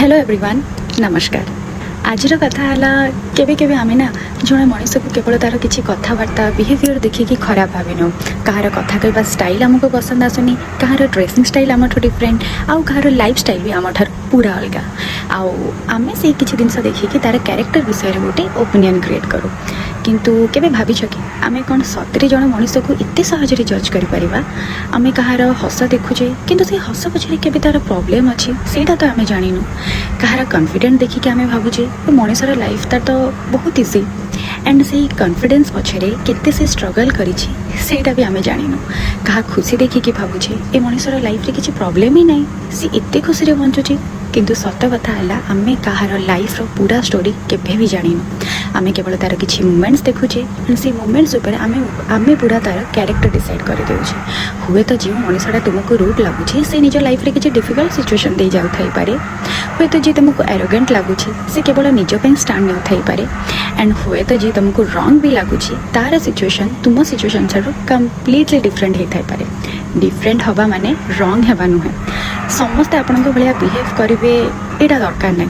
Hello everyone नमस्कार। आज कथा है केबे केबे आमे ना जड़े मनीष को केवल तार किसी कथबार्ता बिहेवियर देखिकी खराब भाविनु। कहार कथा कहवा स्टाइल आमको पसंद आसुनी, कहार ड्रेसिंग स्टाइल आम डिफरेंट, आउ कहार लाइफ स्टाइल भी आम पूरा अलग। आमे से किसी जिन देखिकी तार कैरेक्टर विषय गोटे ओपिनियन क्रिएट करूँ। किंतु केबे भाविछ कि आमे कौन सतरे जन मनीष को एत सहजरे जज कर आमे कहार हस देखुचे किंतु से हस पछरे केबे तार प्रॉब्लम अच्छी सेटा तो आमे जानिनु। कहार कॉन्फिडेंट देखिकी आमे भावुचे मनीषर लाइफ तार तो बहुत इजी एंड से कॉन्फिडेंस पछरे केते से स्ट्रगल करिछि सेटा भी आमे जानिनु। कहा खुशी देखिकी भावुचे ए मनीषर लाइफ रे किछि प्रॉब्लम ही नहीं, सी एते खुशी रे बंचुची। किंतु सत कथा है आमे कहार लाइफ रो पूरा स्टोरी केभे भी जानिनु। आमे केवल तार किछि मोमेंट्स देखुचे एंड से मोमेंट्स ऊपर आमे पूरा तार कैरेक्टर डिसाइड कर देउछे। हुए तो जो मनीषटा तुमको रूड लगुचे से निज लाइफ रे किछि डिफिकल्ट सिचुएशन दे जाउ थाई पारे। हुए तो जी तुमको एरोगेंट लगुचे से केवल निज पे स्टैंड नै थाई पारे एंड हुए तो जी तुमको रॉन्ग भी लगुचे तार सिचुएशन तुम सिचुएशन ठारू कंप्लीटली डिफरेंट हे थाई पारे। डिफरेंट हवा माने रॉन्ग हेबा नुहे। समस्ते आपन को भलिया बिहेव करिवे एटा दरकार नै।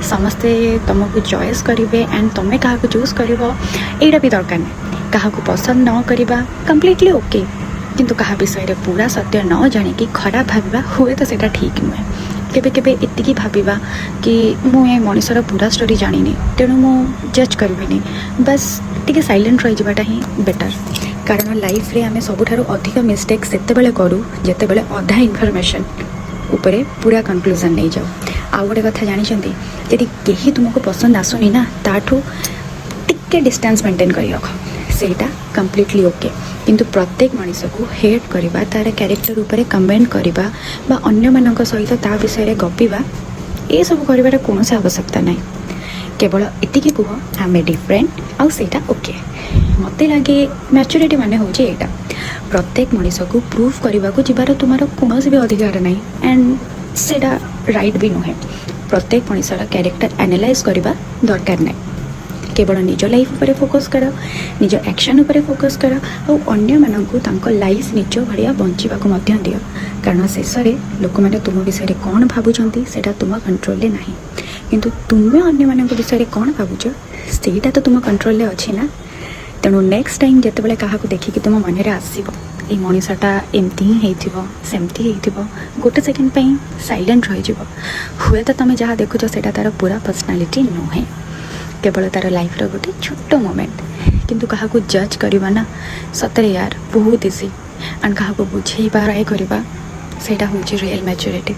समस्ते तुमको चॉइस करेंगे एंड तुम्हें क्या चूज कर यहाँ भी दरकार नहीं। क्या पसंद न करवा कम्प्लीटली ओके, किंतु क्या विषय पूरा सत्य न जाणी खराब भाविबा हुए तो सेटा ठीक नुहे। केबे केबे एतिकी भाविबा कि मुझे मनीषर पूरा स्टोरी जानी तेणु मु जज करिबिनी, बस टिके साइलेंट रही जावाटा ही बेटर। कारण लाइफ रे आमे सबुठारु अधिक मिस्टेक सेतेबेले करू जेतेबेले अधा इनफॉरमेशन उपरे पूरा कंक्लूजन नहीं जाओ। आउ गोटे कथा जानी यदि कहीं तुमको पसंद आसुनी ना ताठू टिके डिस्टेंस मेंटेन कर रख सेटा कंप्लीटली ओके। किंतु प्रत्येक मनीष को हेट करवा तार कैरेक्टर उपरे कमेंट करवा बा अन्य मानक सहित ता विषय गपिबा ये सब कर कौन आवश्यकता नहीं। केवल एतिकी कह आमे डिफरेंट आउ सेटा ओके। मत लगे मैच्योरिटी माने होची एटा प्रत्येक मनीष को प्रूव करने को जीवार तुम्हारा कौन भी अधिकार नहीं एंड सेटा राइट भी नुहे। प्रत्येक मनीषर कैरेक्टर एनालाइज करवा दरकार नहीं। केवल निज लाइफ पर फोकस कर, निज एक्शन पर फोकस कर और अन्य मानकु तांको लाइफ निज भाया बंचिबा को मध्य दियो। कारण शेष में लोक मैंने तुम विषय कौन भावुंट सेटा तुम कंट्रोल ले नहीं, किंतु तुम्हें अन्य मानक विषय कौन भावुच सेटा तो तुम कंट्रोल ले अच्छी ना। तेणु नेक्स्ट टाइम जिते क्या देखिकी तुम मन में आसब ये मनीषटा एमती ही सेमती गोटे सेकेंड पे साइलेंट रही हुए तो तुम जहाँ देखुच से तार पूरा पर्सनालीटी नुहे, केवल तार लाइफ रो गोटे छोट मोमेंट। किंतु क्या जज करवा ना सतरे यार बहुत इजी एंड क्या बुझे ट्राए करवा सेटा हूँ रियल मैच्योरिटी।